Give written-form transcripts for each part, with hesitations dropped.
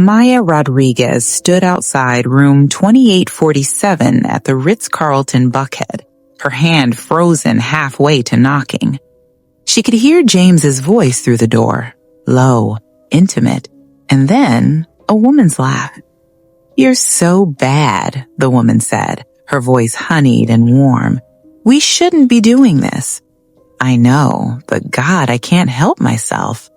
Maya Rodriguez stood outside room 2847 at the Ritz-Carlton Buckhead, her hand frozen halfway to knocking. She could hear James's voice through the door, low, intimate, and then a woman's laugh. "You're so bad," the woman said, her voice honeyed and warm. "We shouldn't be doing this." "I know, but God, I can't help myself."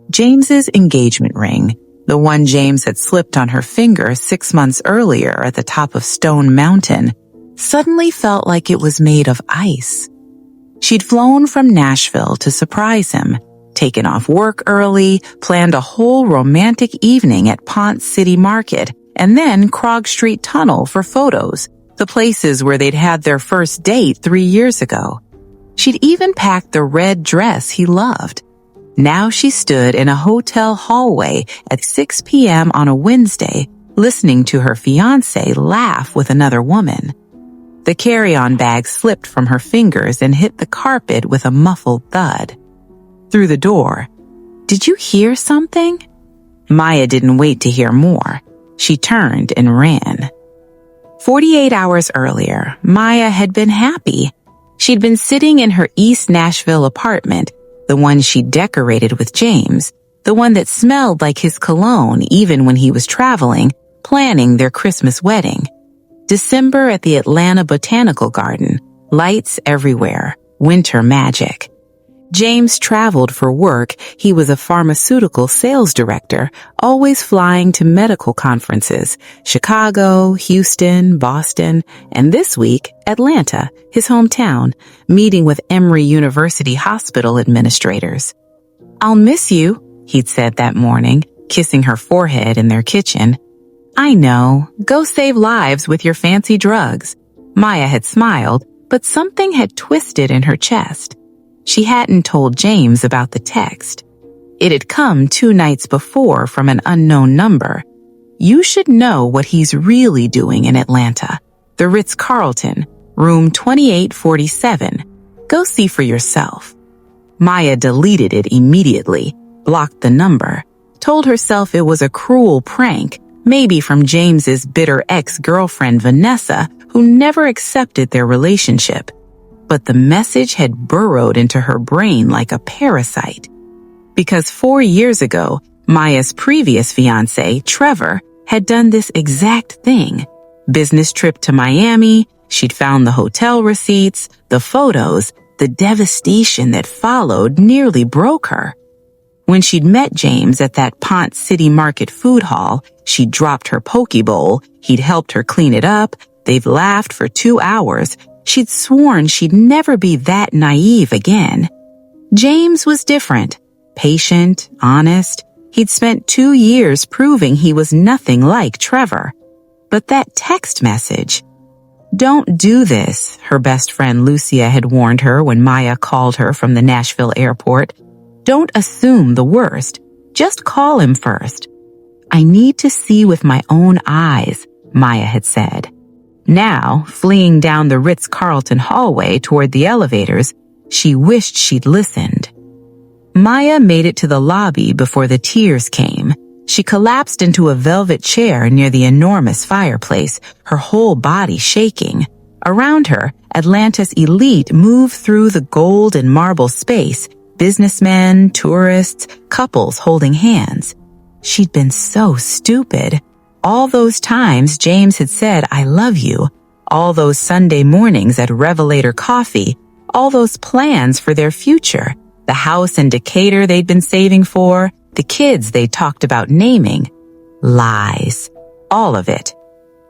James's engagement ring, the one James had slipped on her finger 6 months earlier at the top of Stone Mountain, suddenly felt like it was made of ice. She'd flown from Nashville to surprise him, taken off work early, planned a whole romantic evening at Ponce City Market, and then Krog Street Tunnel for photos, the places where they'd had their first date 3 years ago. She'd even packed the red dress he loved. Now she stood in a hotel hallway at 6 p.m. on a Wednesday, listening to her fiancé laugh with another woman. The carry-on bag slipped from her fingers and hit the carpet with a muffled thud. Through the door, "Did you hear something?" Maya didn't wait to hear more. She turned and ran. 48 hours earlier, Maya had been happy. She'd been sitting in her East Nashville apartment, the one she decorated with James, the one that smelled like his cologne even when he was traveling, planning their Christmas wedding. December at the Atlanta Botanical Garden, lights everywhere, winter magic. James traveled for work. He was a pharmaceutical sales director, always flying to medical conferences, Chicago, Houston, Boston, and this week, Atlanta, his hometown, meeting with Emory University hospital administrators. "I'll miss you," he'd said that morning, kissing her forehead in their kitchen. "I know. Go save lives with your fancy drugs." Maya had smiled, but something had twisted in her chest. She hadn't told James about the text. It had come 2 nights before from an unknown number. "You should know what he's really doing in Atlanta. The Ritz-Carlton, room 2847. Go see for yourself." Maya deleted it immediately, blocked the number, told herself it was a cruel prank, maybe from James's bitter ex-girlfriend Vanessa, who never accepted their relationship. But the message had burrowed into her brain like a parasite. Because 4 years ago, Maya's previous fiancé, Trevor, had done this exact thing. Business trip to Miami, she'd found the hotel receipts, the photos, the devastation that followed nearly broke her. When she'd met James at that Ponce City Market food hall, she'd dropped her poke bowl, he'd helped her clean it up, they've laughed for 2 hours. She'd sworn she'd never be that naive again. James was different, patient, honest. He'd spent 2 years proving he was nothing like Trevor. But that text message, "Don't do this," her best friend Lucia had warned her when Maya called her from the Nashville airport. "Don't assume the worst. Just call him first." "I need to see with my own eyes," Maya had said. Now, fleeing down the Ritz-Carlton hallway toward the elevators, she wished she'd listened. Maya made it to the lobby before the tears came. She collapsed into a velvet chair near the enormous fireplace, her whole body shaking. Around her, Atlanta's elite moved through the gold and marble space, businessmen, tourists, couples holding hands. She'd been so stupid. All those times James had said, "I love you," all those Sunday mornings at Revelator Coffee, all those plans for their future, the house in Decatur they'd been saving for, the kids they talked about naming. Lies. All of it.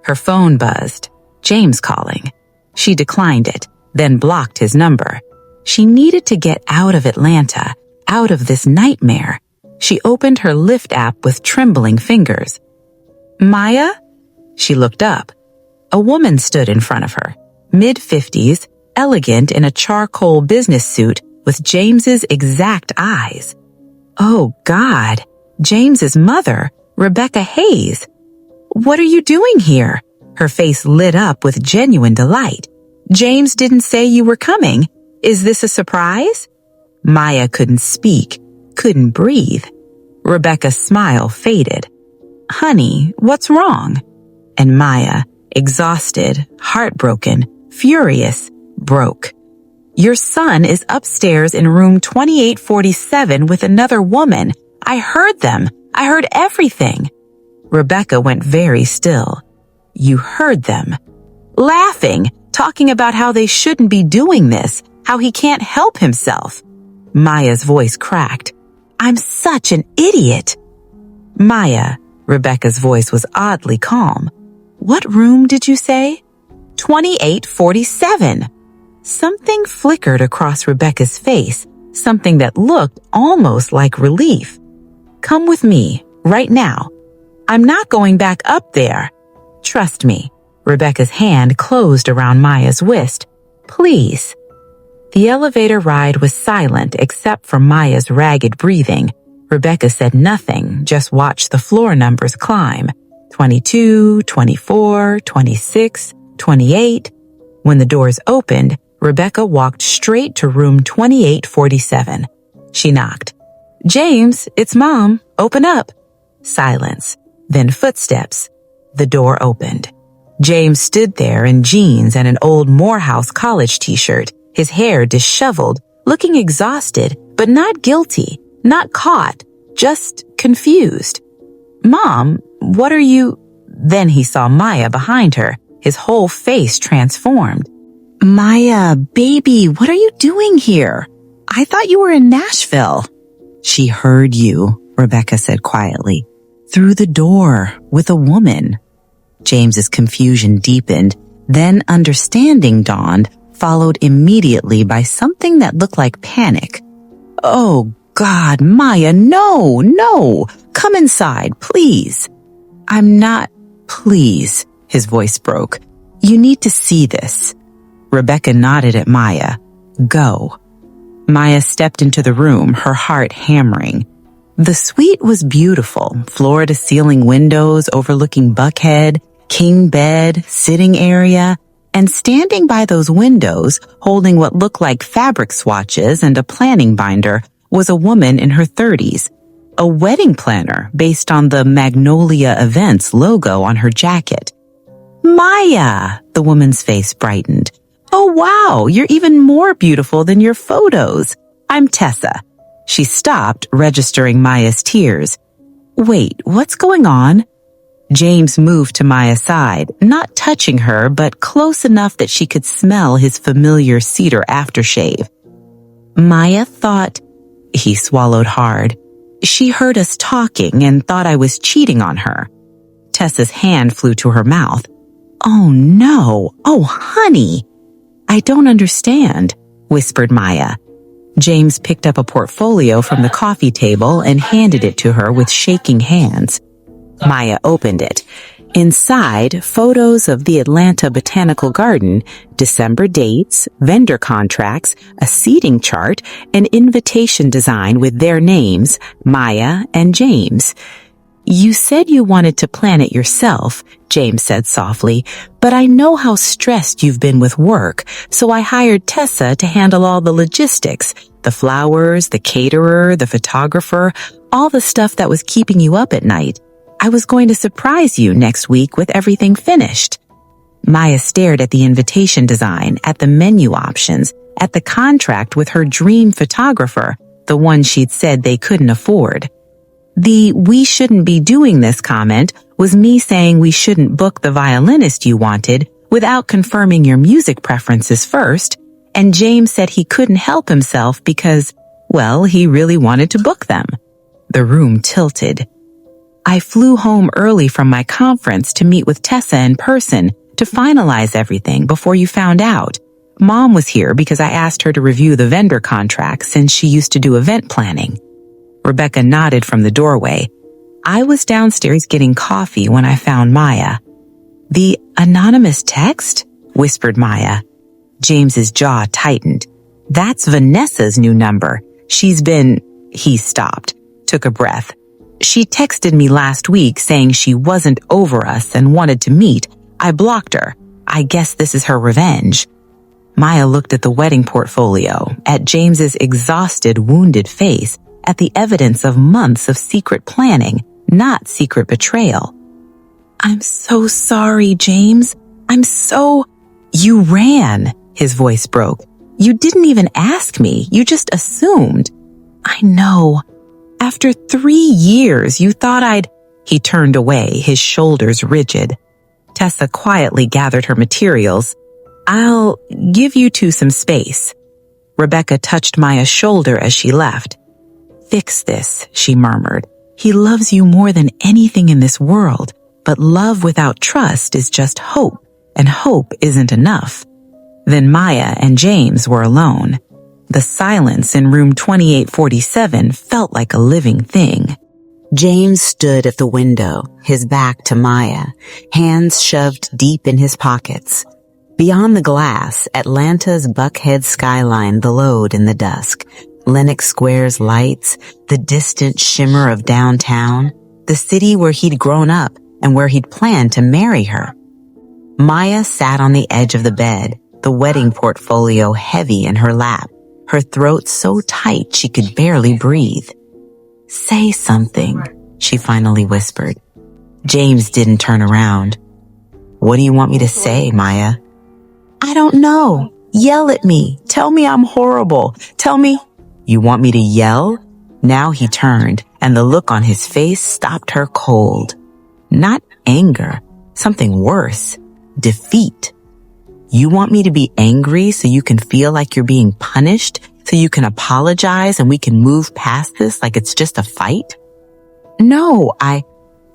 Her phone buzzed. James calling. She declined it, then blocked his number. She needed to get out of Atlanta, out of this nightmare. She opened her Lyft app with trembling fingers. "Maya?" She looked up. A woman stood in front of her, mid-50s, elegant in a charcoal business suit with James's exact eyes. Oh, God, James's mother, Rebecca Hayes. "What are you doing here?" Her face lit up with genuine delight. "James didn't say you were coming. Is this a surprise?" Maya couldn't speak, couldn't breathe. Rebecca's smile faded. "Honey, what's wrong?" And Maya, exhausted, heartbroken, furious, broke. "Your son is upstairs in room 2847 with another woman. I heard them. I heard everything." Rebecca went very still. "You heard them?" "Laughing, talking about how they shouldn't be doing this, how he can't help himself." Maya's voice cracked. "I'm such an idiot." "Maya," Rebecca's voice was oddly calm. "What room did you say?" 2847. Something flickered across Rebecca's face, something that looked almost like relief. "Come with me, right now. I'm not going back up there. Trust me." Rebecca's hand closed around Maya's wrist. "Please." The elevator ride was silent except for Maya's ragged breathing. Rebecca said nothing, just watched the floor numbers climb. 22, 24, 26, 28. When the doors opened, Rebecca walked straight to room 2847. She knocked. "James, it's Mom. Open up." Silence. Then footsteps. The door opened. James stood there in jeans and an old Morehouse College t-shirt, his hair disheveled, looking exhausted, but not guilty, not caught, just confused. "Mom, what are you—" Then he saw Maya behind her, his whole face transformed. "Maya, baby, what are you doing here? I thought you were in Nashville." "She heard you," Rebecca said quietly. "Through the door, with a woman." James's confusion deepened, then understanding dawned, followed immediately by something that looked like panic. "Oh, God, Maya, no! Come inside, please." "I'm not, please," his voice broke. "You need to see this." Rebecca nodded at Maya. "Go." Maya stepped into the room, her heart hammering. The suite was beautiful, floor-to-ceiling windows overlooking Buckhead, king bed, sitting area, and standing by those windows, holding what looked like fabric swatches and a planning binder, was a woman in her 30s, a wedding planner based on the Magnolia Events logo on her jacket. "Maya!" The woman's face brightened. "Oh, wow, you're even more beautiful than your photos. I'm Tessa." She stopped, registering Maya's tears. "Wait, what's going on?" James moved to Maya's side, not touching her, but close enough that she could smell his familiar cedar aftershave. "Maya thought—" He swallowed hard. "She heard us talking and thought I was cheating on her." Tessa's hand flew to her mouth. "Oh, no. Oh, honey." "I don't understand," whispered Maya. James picked up a portfolio from the coffee table and handed it to her with shaking hands. Maya opened it. Inside, photos of the Atlanta Botanical Garden, December dates, vendor contracts, a seating chart, an invitation design with their names, Maya and James. "You said you wanted to plan it yourself," James said softly, "but I know how stressed you've been with work, so I hired Tessa to handle all the logistics, the flowers, the caterer, the photographer, all the stuff that was keeping you up at night. I was going to surprise you next week with everything finished." Maya stared at the invitation design, at the menu options, at the contract with her dream photographer, the one she'd said they couldn't afford. The "we shouldn't be doing this" comment was me saying we shouldn't book the violinist you wanted without confirming your music preferences first, and James said he couldn't help himself because, well, he really wanted to book them. The room tilted. "I flew home early from my conference to meet with Tessa in person to finalize everything before you found out. Mom was here because I asked her to review the vendor contracts since she used to do event planning." Rebecca nodded from the doorway. "I was downstairs getting coffee when I found Maya." "The anonymous text?" whispered Maya. James's jaw tightened. "That's Vanessa's new number. She's been—" He stopped, took a breath. "She texted me last week saying she wasn't over us and wanted to meet. I blocked her. I guess this is her revenge." Maya looked at the wedding portfolio, at James's exhausted, wounded face, at the evidence of months of secret planning, not secret betrayal. "I'm so sorry, James. You ran," his voice broke. "You didn't even ask me. You just assumed." "I know. After 3 years, you thought I'd—" He turned away, his shoulders rigid. Tessa quietly gathered her materials. "I'll give you two some space." Rebecca touched Maya's shoulder as she left. "Fix this," she murmured. "He loves you more than anything in this world, but love without trust is just hope, and hope isn't enough." Then Maya and James were alone. The silence in room 2847 felt like a living thing. James stood at the window, his back to Maya, hands shoved deep in his pockets. Beyond the glass, Atlanta's Buckhead skyline glowed in the dusk. Lenox Square's lights, the distant shimmer of downtown, the city where he'd grown up and where he'd planned to marry her. Maya sat on the edge of the bed, the wedding portfolio heavy in her lap, her throat so tight she could barely breathe. "Say something," she finally whispered. James didn't turn around. "What do you want me to say, Maya?" "I don't know. Yell at me. Tell me I'm horrible. Tell me—" "You want me to yell?" Now he turned, and the look on his face stopped her cold. Not anger, something worse. Defeat. "You want me to be angry so you can feel like you're being punished, so you can apologize and we can move past this like it's just a fight?" "No,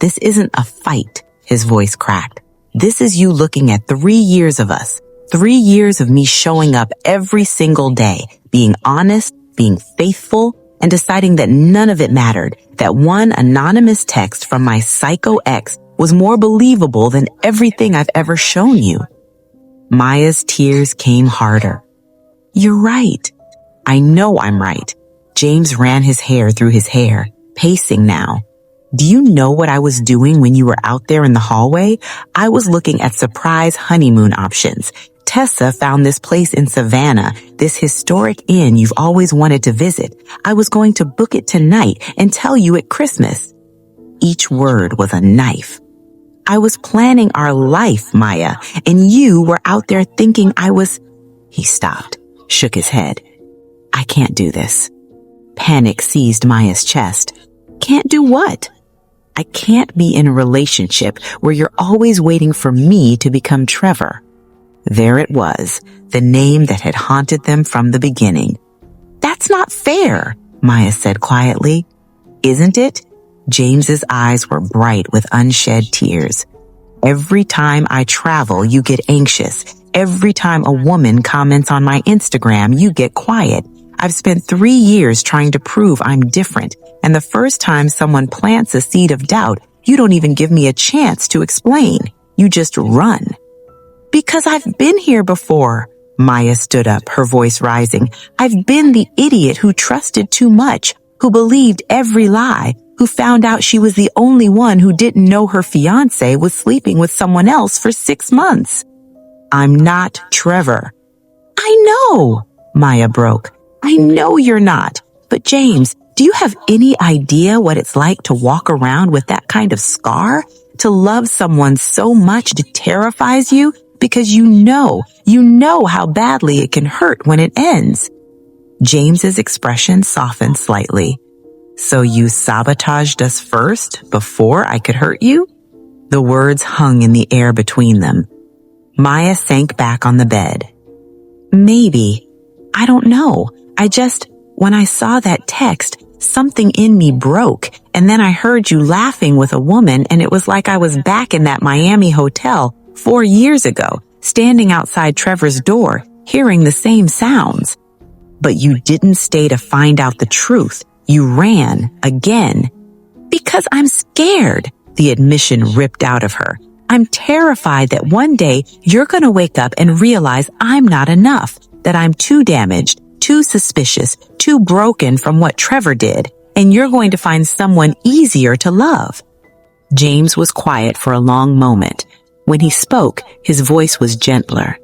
this isn't a fight," his voice cracked. "This is you looking at 3 years of us. 3 years of me showing up every single day, being honest, being faithful, and deciding that none of it mattered, that one anonymous text from my psycho ex was more believable than everything I've ever shown you." Maya's tears came harder. "You're right. I know I'm right." James ran his hair through his hair, pacing now. "Do you know what I was doing when you were out there in the hallway? I was looking at surprise honeymoon options. Tessa found this place in Savannah, this historic inn you've always wanted to visit. I was going to book it tonight and tell you at Christmas." Each word was a knife. "I was planning our life, Maya, and you were out there thinking I was—" He stopped, shook his head. "I can't do this." Panic seized Maya's chest. "Can't do what?" "I can't be in a relationship where you're always waiting for me to become Trevor." There it was, the name that had haunted them from the beginning. "That's not fair," Maya said quietly. "Isn't it?" James's eyes were bright with unshed tears. "Every time I travel, you get anxious. Every time a woman comments on my Instagram, you get quiet. I've spent 3 years trying to prove I'm different, and the first time someone plants a seed of doubt, you don't even give me a chance to explain. You just run." "Because I've been here before." Maya stood up, her voice rising. "I've been the idiot who trusted too much, who believed every lie, who found out she was the only one who didn't know her fiancé was sleeping with someone else for 6 months. I'm not Trevor." "I know," Maya broke. "I know you're not. But James, do you have any idea what it's like to walk around with that kind of scar? To love someone so much it terrifies you because you know how badly it can hurt when it ends." James's expression softened slightly. "So you sabotaged us first, before I could hurt you?" The words hung in the air between them. Maya sank back on the bed. "Maybe. I don't know. When I saw that text, something in me broke, and then I heard you laughing with a woman, and it was like I was back in that Miami hotel 4 years ago, standing outside Trevor's door, hearing the same sounds. But you didn't stay to find out the truth. You ran again." "Because I'm scared," the admission ripped out of her. "I'm terrified that one day you're going to wake up and realize I'm not enough, that I'm too damaged, too suspicious, too broken from what Trevor did, and you're going to find someone easier to love." James was quiet for a long moment. When he spoke, his voice was gentler.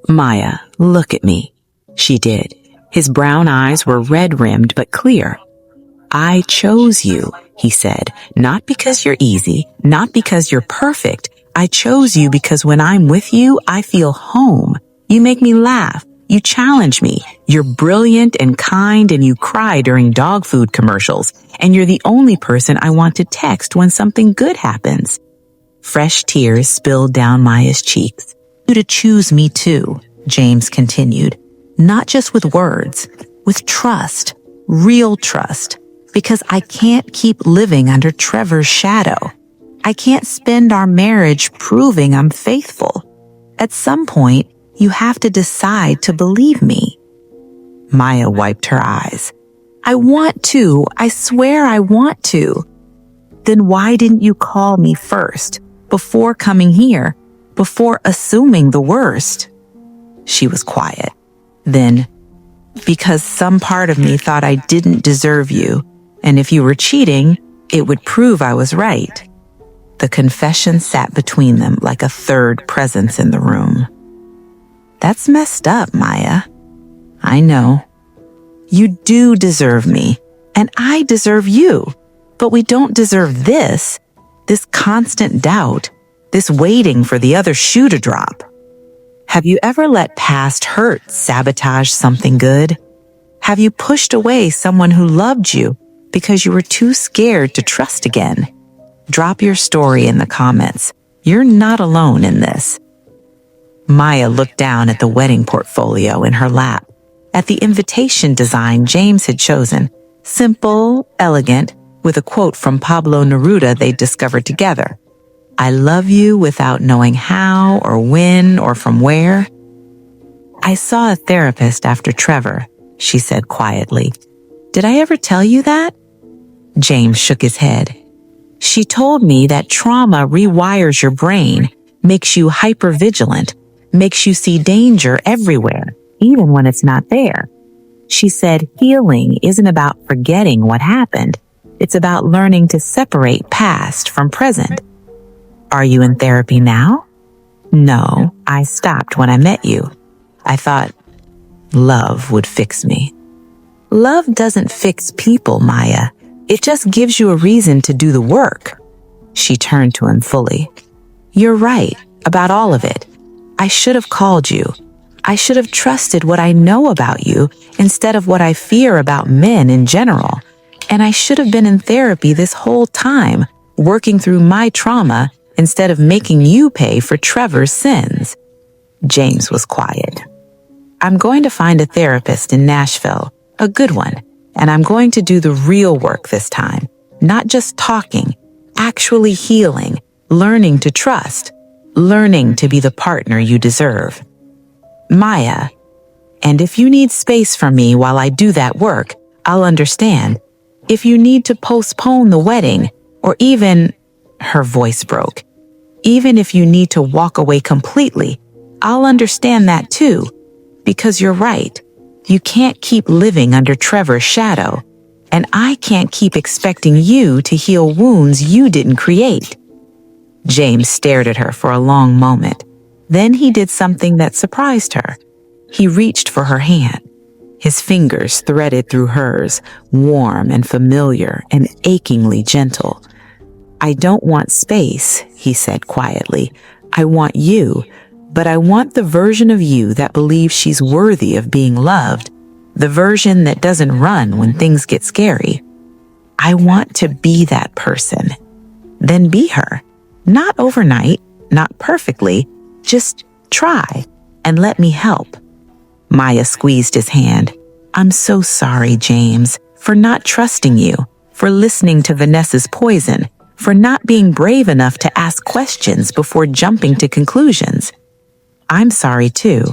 "Maya, look at me." She did. His brown eyes were red-rimmed but clear. "I chose you. he said. Not because you're easy, not because you're perfect. I chose you because when I'm with you, I feel home. You make me laugh. You challenge me. You're brilliant and kind, and you cry during dog food commercials. And you're the only person I want to text when something good happens. Fresh tears spilled down Maya's cheeks. You to choose me too, James continued. Not just with words, with trust, real trust. Because I can't keep living under Trevor's shadow. I can't spend our marriage proving I'm faithful. At some point, you have to decide to believe me. Maya wiped her eyes. I want to. I swear I want to. Then why didn't you call me first, before coming here, before assuming the worst? She was quiet. Then, because some part of me thought I didn't deserve you, and if you were cheating, it would prove I was right. The confession sat between them like a third presence in the room. That's messed up, Maya. I know. You do deserve me, and I deserve you. But we don't deserve this constant doubt, this waiting for the other shoe to drop. Have you ever let past hurt sabotage something good? Have you pushed away someone who loved you because you were too scared to trust again? Drop your story in the comments. You're not alone in this. Maya looked down at the wedding portfolio in her lap, at the invitation design James had chosen, simple, elegant, with a quote from Pablo Neruda they'd discovered together. I love you without knowing how or when or from where. I saw a therapist after Trevor, she said quietly. Did I ever tell you that? James shook his head. She told me that trauma rewires your brain, makes you hypervigilant, makes you see danger everywhere, even when it's not there. She said healing isn't about forgetting what happened. It's about learning to separate past from present. Are you in therapy now? No, I stopped when I met you. I thought love would fix me. Love doesn't fix people, Maya. It just gives you a reason to do the work. She turned to him fully. You're right about all of it. I should have called you. I should have trusted what I know about you instead of what I fear about men in general. And I should have been in therapy this whole time, working through my trauma instead of making you pay for Trevor's sins. James was quiet. I'm going to find a therapist in Nashville, a good one, and I'm going to do the real work this time, not just talking, actually healing, learning to trust, learning to be the partner you deserve. Maya, and if you need space from me while I do that work, I'll understand. If you need to postpone the wedding, or even, her voice broke, even if you need to walk away completely, I'll understand that too, because you're right. You can't keep living under Trevor's shadow, and I can't keep expecting you to heal wounds you didn't create. James stared at her for a long moment. Then he did something that surprised her. He reached for her hand. His fingers threaded through hers, warm and familiar and achingly gentle. I don't want space, he said quietly. I want you, but I want the version of you that believes she's worthy of being loved, the version that doesn't run when things get scary. I want to be that person. Then be her. Not overnight, not perfectly, just try and let me help. Maya squeezed his hand. I'm so sorry, James, for not trusting you, for listening to Vanessa's poison, for not being brave enough to ask questions before jumping to conclusions. I'm sorry too.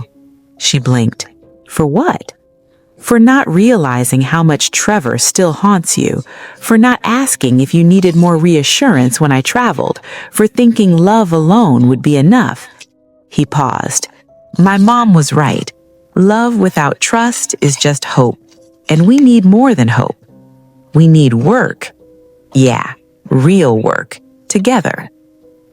She blinked. For what? For not realizing how much Trevor still haunts you, for not asking if you needed more reassurance when I traveled, for thinking love alone would be enough. He paused. My mom was right. Love without trust is just hope, and we need more than hope. We need work. Yeah, real work, together.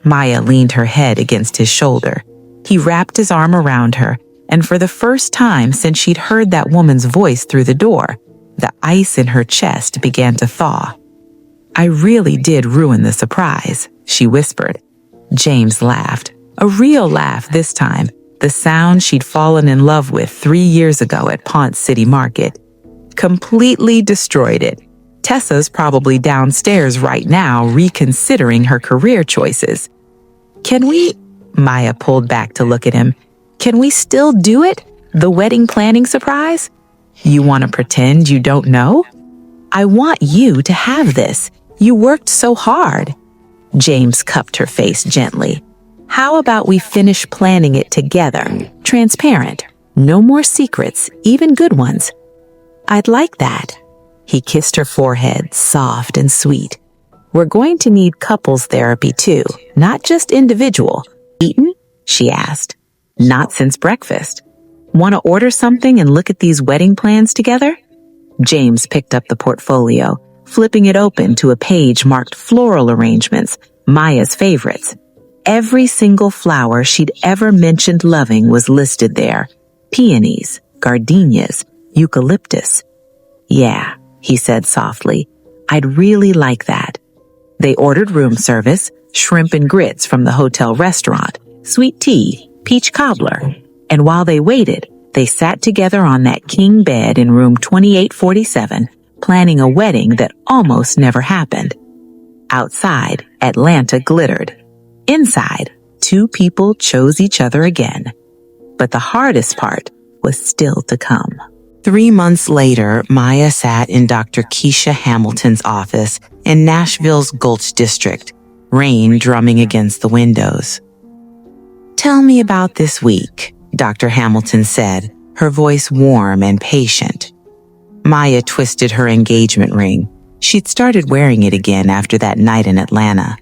Maya leaned her head against his shoulder. He wrapped his arm around her, and for the first time since she'd heard that woman's voice through the door, the ice in her chest began to thaw. I really did ruin the surprise, she whispered. James laughed, a real laugh this time, the sound she'd fallen in love with 3 years ago at Ponce City Market. Completely destroyed it. Tessa's probably downstairs right now reconsidering her career choices. Can we? Maya pulled back to look at him. Can we still do it? The wedding planning surprise? You want to pretend you don't know? I want you to have this. You worked so hard. James cupped her face gently. How about we finish planning it together? Transparent. No more secrets, even good ones. I'd like that. He kissed her forehead, soft and sweet. We're going to need couples therapy too, not just individual. Eaten? She asked. Not since breakfast. Want to order something and look at these wedding plans together? James picked up the portfolio, flipping it open to a page marked floral arrangements, Maya's favorites. Every single flower she'd ever mentioned loving was listed there. Peonies, gardenias, eucalyptus. Yeah, he said softly. I'd really like that. They ordered room service, shrimp and grits from the hotel restaurant, sweet tea, peach cobbler. And while they waited, they sat together on that king bed in room 2847, planning a wedding that almost never happened. Outside, Atlanta glittered. Inside, 2 people chose each other again. But the hardest part was still to come. 3 months later, Maya sat in Dr. Keisha Hamilton's office in Nashville's Gulch District, rain drumming against the windows. Tell me about this week, Dr. Hamilton said, her voice warm and patient. Maya twisted her engagement ring. She'd started wearing it again after that night in Atlanta.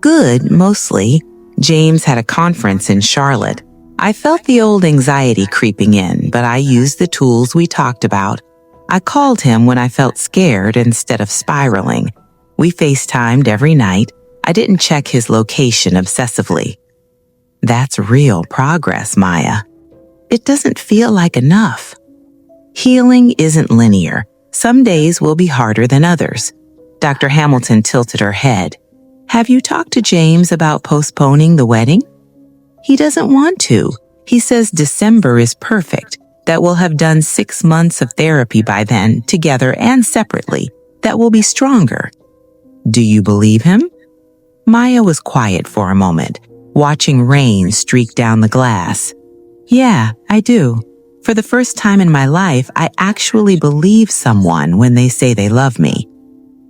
Good, mostly. James had a conference in Charlotte. I felt the old anxiety creeping in, but I used the tools we talked about. I called him when I felt scared instead of spiraling. We FaceTimed every night. I didn't check his location obsessively. That's real progress, Maya. It doesn't feel like enough. Healing isn't linear. Some days will be harder than others. Dr. Hamilton tilted her head. Have you talked to James about postponing the wedding? He doesn't want to. He says December is perfect, that we'll have done 6 months of therapy by then, together and separately, that we'll be stronger. Do you believe him? Maya was quiet for a moment, watching rain streak down the glass. Yeah, I do. For the first time in my life, I actually believe someone when they say they love me.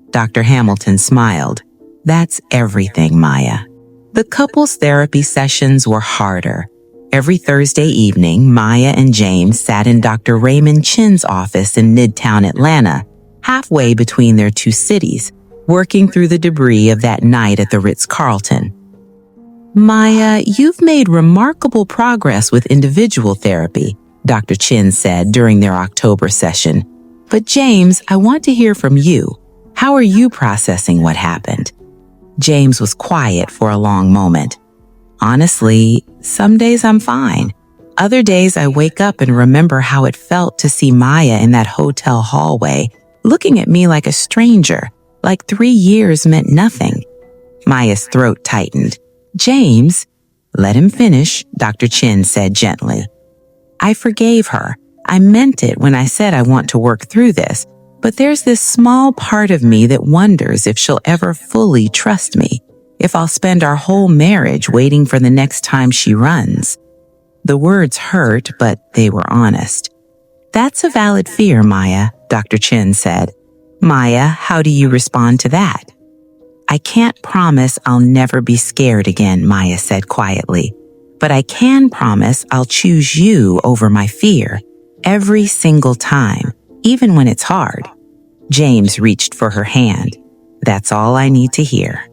Dr. Hamilton smiled. That's everything, Maya. The couples therapy sessions were harder. Every Thursday evening, Maya and James sat in Dr. Raymond Chin's office in Midtown Atlanta, halfway between their 2 cities, working through the debris of that night at the Ritz-Carlton. Maya, you've made remarkable progress with individual therapy, Dr. Chin said during their October session. But James, I want to hear from you. How are you processing what happened? James was quiet for a long moment. Honestly, some days I'm fine. Other days I wake up and remember how it felt to see Maya in that hotel hallway, looking at me like a stranger, like 3 years meant nothing. Maya's throat tightened. James, let him finish, Dr. Chin said gently. I forgave her. I meant it when I said I want to work through this, but there's this small part of me that wonders if she'll ever fully trust me, if I'll spend our whole marriage waiting for the next time she runs. The words hurt, but they were honest. That's a valid fear, Maya, Dr. Chin said. Maya, how do you respond to that? I can't promise I'll never be scared again, Maya said quietly. But I can promise I'll choose you over my fear every single time, even when it's hard. James reached for her hand. That's all I need to hear.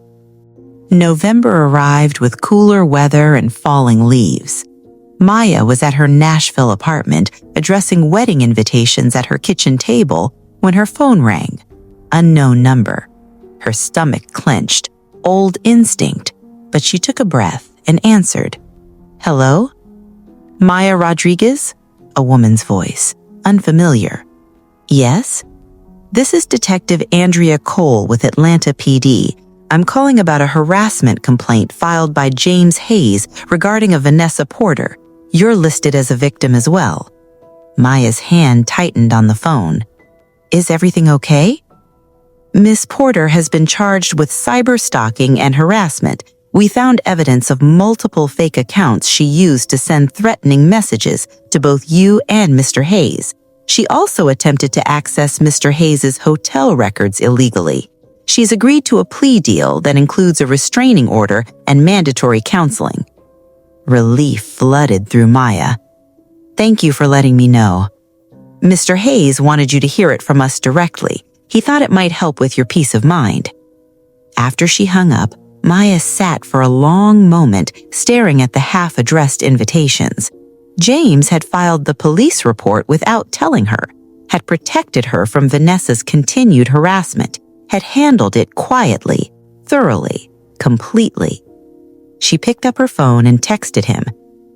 November arrived with cooler weather and falling leaves. Maya was at her Nashville apartment addressing wedding invitations at her kitchen table when her phone rang. Unknown number. Her stomach clenched, old instinct, but she took a breath and answered. Hello? Maya Rodriguez? A woman's voice, unfamiliar. Yes? This is Detective Andrea Cole with Atlanta PD. I'm calling about a harassment complaint filed by James Hayes regarding a Vanessa Porter. You're listed as a victim as well." Maya's hand tightened on the phone. "Is everything okay?" "Miss Porter has been charged with cyber-stalking and harassment. We found evidence of multiple fake accounts she used to send threatening messages to both you and Mr. Hayes. She also attempted to access Mr. Hayes' hotel records illegally. She's agreed to a plea deal that includes a restraining order and mandatory counseling." Relief flooded through Maya. "Thank you for letting me know. Mr. Hayes wanted you to hear it from us directly. He thought it might help with your peace of mind." After she hung up, Maya sat for a long moment staring at the half-addressed invitations. James had filed the police report without telling her, had protected her from Vanessa's continued harassment, had handled it quietly, thoroughly, completely. She picked up her phone and texted him.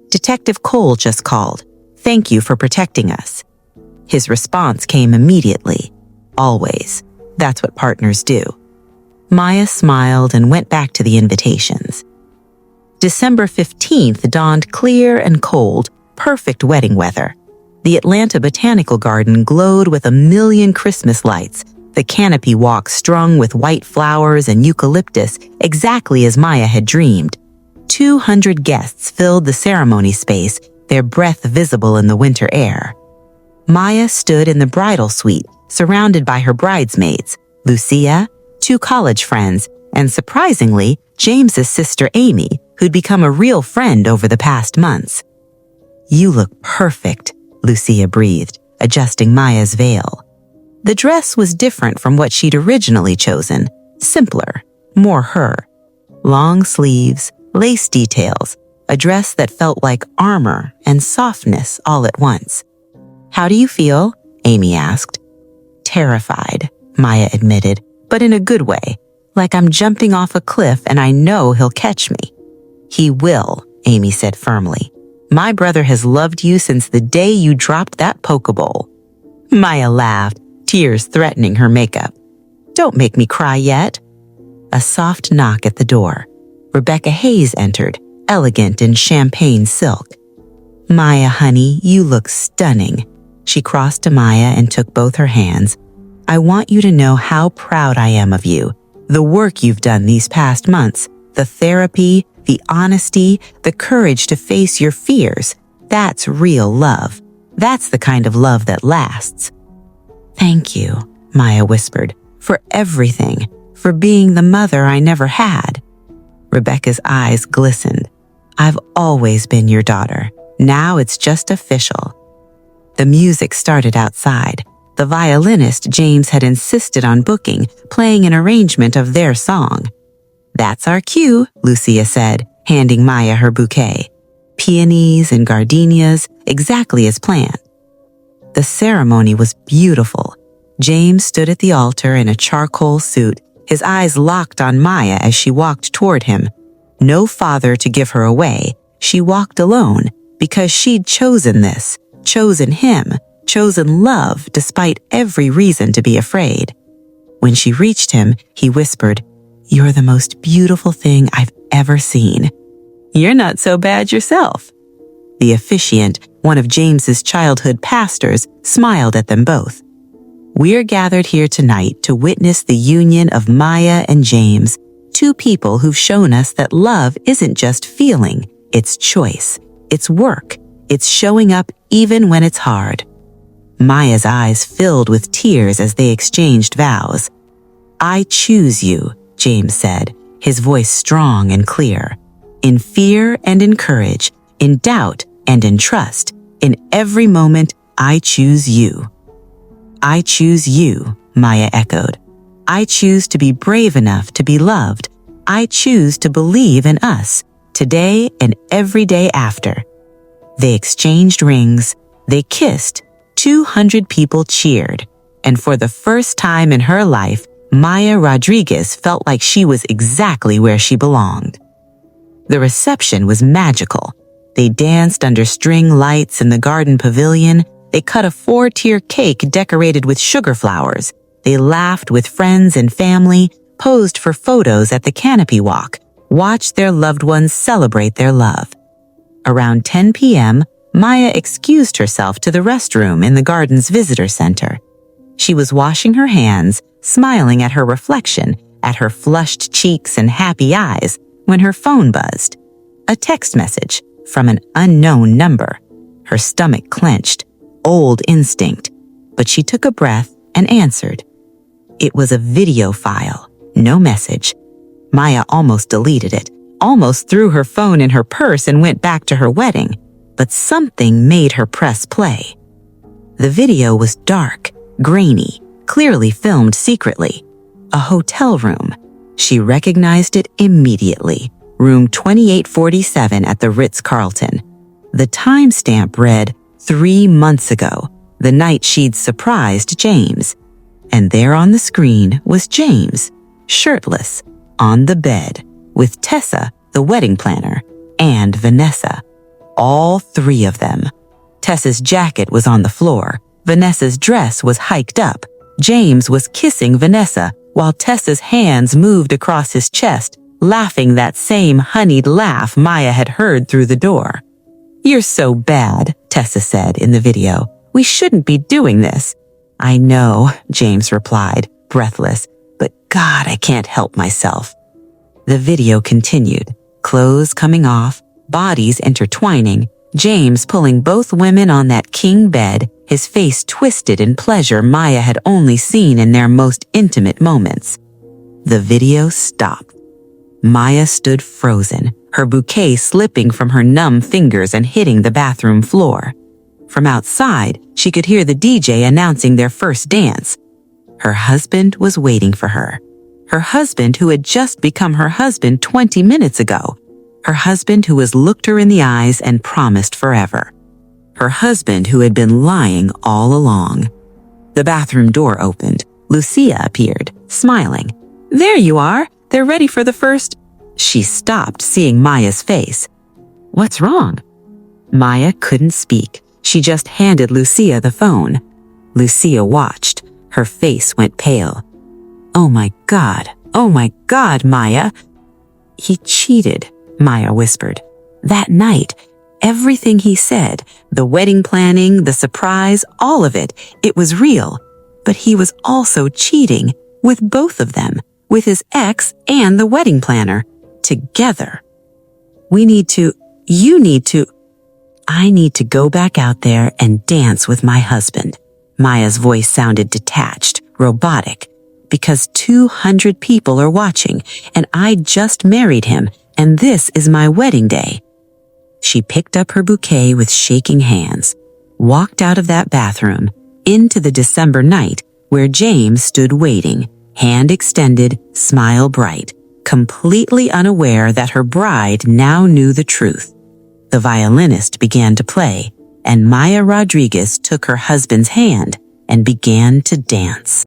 "Detective Cole just called. Thank you for protecting us." His response came immediately. Always. That's what partners do. Maya smiled and went back to the invitations. December 15th dawned clear and cold, perfect wedding weather. The Atlanta Botanical Garden glowed with a million Christmas lights, the canopy walk strung with white flowers and eucalyptus exactly as Maya had dreamed. 200 guests filled the ceremony space, their breath visible in the winter air. Maya stood in the bridal suite, surrounded by her bridesmaids, Lucia, 2 college friends, and surprisingly, James's sister Amy, who'd become a real friend over the past months. "You look perfect," Lucia breathed, adjusting Maya's veil. The dress was different from what she'd originally chosen, simpler, more her. Long sleeves, lace details, a dress that felt like armor and softness all at once. "How do you feel?" Amy asked. "Terrified," Maya admitted, but in a good way, like I'm jumping off a cliff and I know he'll catch me. "He will," Amy said firmly. "My brother has loved you since the day you dropped that Pokeball." Maya laughed, tears threatening her makeup. "Don't make me cry yet." A soft knock at the door. Rebecca Hayes entered, elegant in champagne silk. "Maya, honey, you look stunning." She crossed to Maya and took both her hands. "I want you to know how proud I am of you, the work you've done these past months, the therapy, the honesty, the courage to face your fears. That's real love. That's the kind of love that lasts." "Thank you," Maya whispered, "for everything, for being the mother I never had." Rebecca's eyes glistened. "I've always been your daughter. Now it's just official." The music started outside. The violinist James had insisted on booking, playing an arrangement of their song. "That's our cue," Lucia said, handing Maya her bouquet. Peonies and gardenias, exactly as planned. The ceremony was beautiful. James stood at the altar in a charcoal suit, his eyes locked on Maya as she walked toward him. No father to give her away, she walked alone because she'd chosen this, chosen him, chosen love despite every reason to be afraid. When she reached him, he whispered, "You're the most beautiful thing I've ever seen." "You're not so bad yourself." The officiant, one of James's childhood pastors, smiled at them both. "We're gathered here tonight to witness the union of Maya and James, 2 people who've shown us that love isn't just feeling, it's choice, it's work, it's showing up even when it's hard." Maya's eyes filled with tears as they exchanged vows. "I choose you," James said, his voice strong and clear. "In fear and in courage, in doubt and in trust, in every moment, I choose you." "I choose you," Maya echoed. "I choose to be brave enough to be loved. I choose to believe in us, today and every day after." They exchanged rings, they kissed, 200 people cheered, and for the first time in her life, Maya Rodriguez felt like she was exactly where she belonged. The reception was magical. They danced under string lights in the garden pavilion. They cut a 4-tier cake decorated with sugar flowers. They laughed with friends and family, posed for photos at the canopy walk, watched their loved ones celebrate their love. Around 10 p.m., Maya excused herself to the restroom in the garden's visitor center. She was washing her hands, smiling at her reflection, at her flushed cheeks and happy eyes, when her phone buzzed. A text message from an unknown number. Her stomach clenched, old instinct, but she took a breath and answered. It was a video file, no message. Maya almost deleted it, almost threw her phone in her purse and went back to her wedding, but something made her press play. The video was dark, grainy, clearly filmed secretly. A hotel room. She recognized it immediately. Room 2847 at the Ritz-Carlton. The timestamp read 3 months ago, the night she'd surprised James. And there on the screen was James, shirtless, on the bed, with Tessa, the wedding planner, and Vanessa. All 3 of them. Tessa's jacket was on the floor. Vanessa's dress was hiked up. James was kissing Vanessa while Tessa's hands moved across his chest, laughing that same honeyed laugh Maya had heard through the door. "You're so bad," Tessa said in the video. "We shouldn't be doing this." "I know," James replied, breathless, "but God, I can't help myself." The video continued, clothes coming off, bodies intertwining, James pulling both women on that king bed, his face twisted in pleasure Maya had only seen in their most intimate moments. The video stopped. Maya stood frozen, her bouquet slipping from her numb fingers and hitting the bathroom floor. From outside, she could hear the DJ announcing their first dance. Her husband was waiting for her. Her husband who had just become her husband 20 minutes ago. Her husband who has looked her in the eyes and promised forever. Her husband who had been lying all along. The bathroom door opened. Lucia appeared, smiling. "There you are. They're ready for the first—" She stopped, seeing Maya's face. "What's wrong?" Maya couldn't speak. She just handed Lucia the phone. Lucia watched. Her face went pale. Oh my God, Maya." "He cheated," Maya whispered. "That night, everything he said, the wedding planning, the surprise, all of it, it was real. But he was also cheating with both of them, with his ex and the wedding planner, together. I need to go back out there and dance with my husband." Maya's voice sounded detached, robotic. "Because 200 people are watching, and I just married him, and this is my wedding day." She picked up her bouquet with shaking hands, walked out of that bathroom, into the December night where James stood waiting, hand extended, smile bright, completely unaware that her bride now knew the truth. The violinist began to play, and Maya Rodriguez took her husband's hand and began to dance.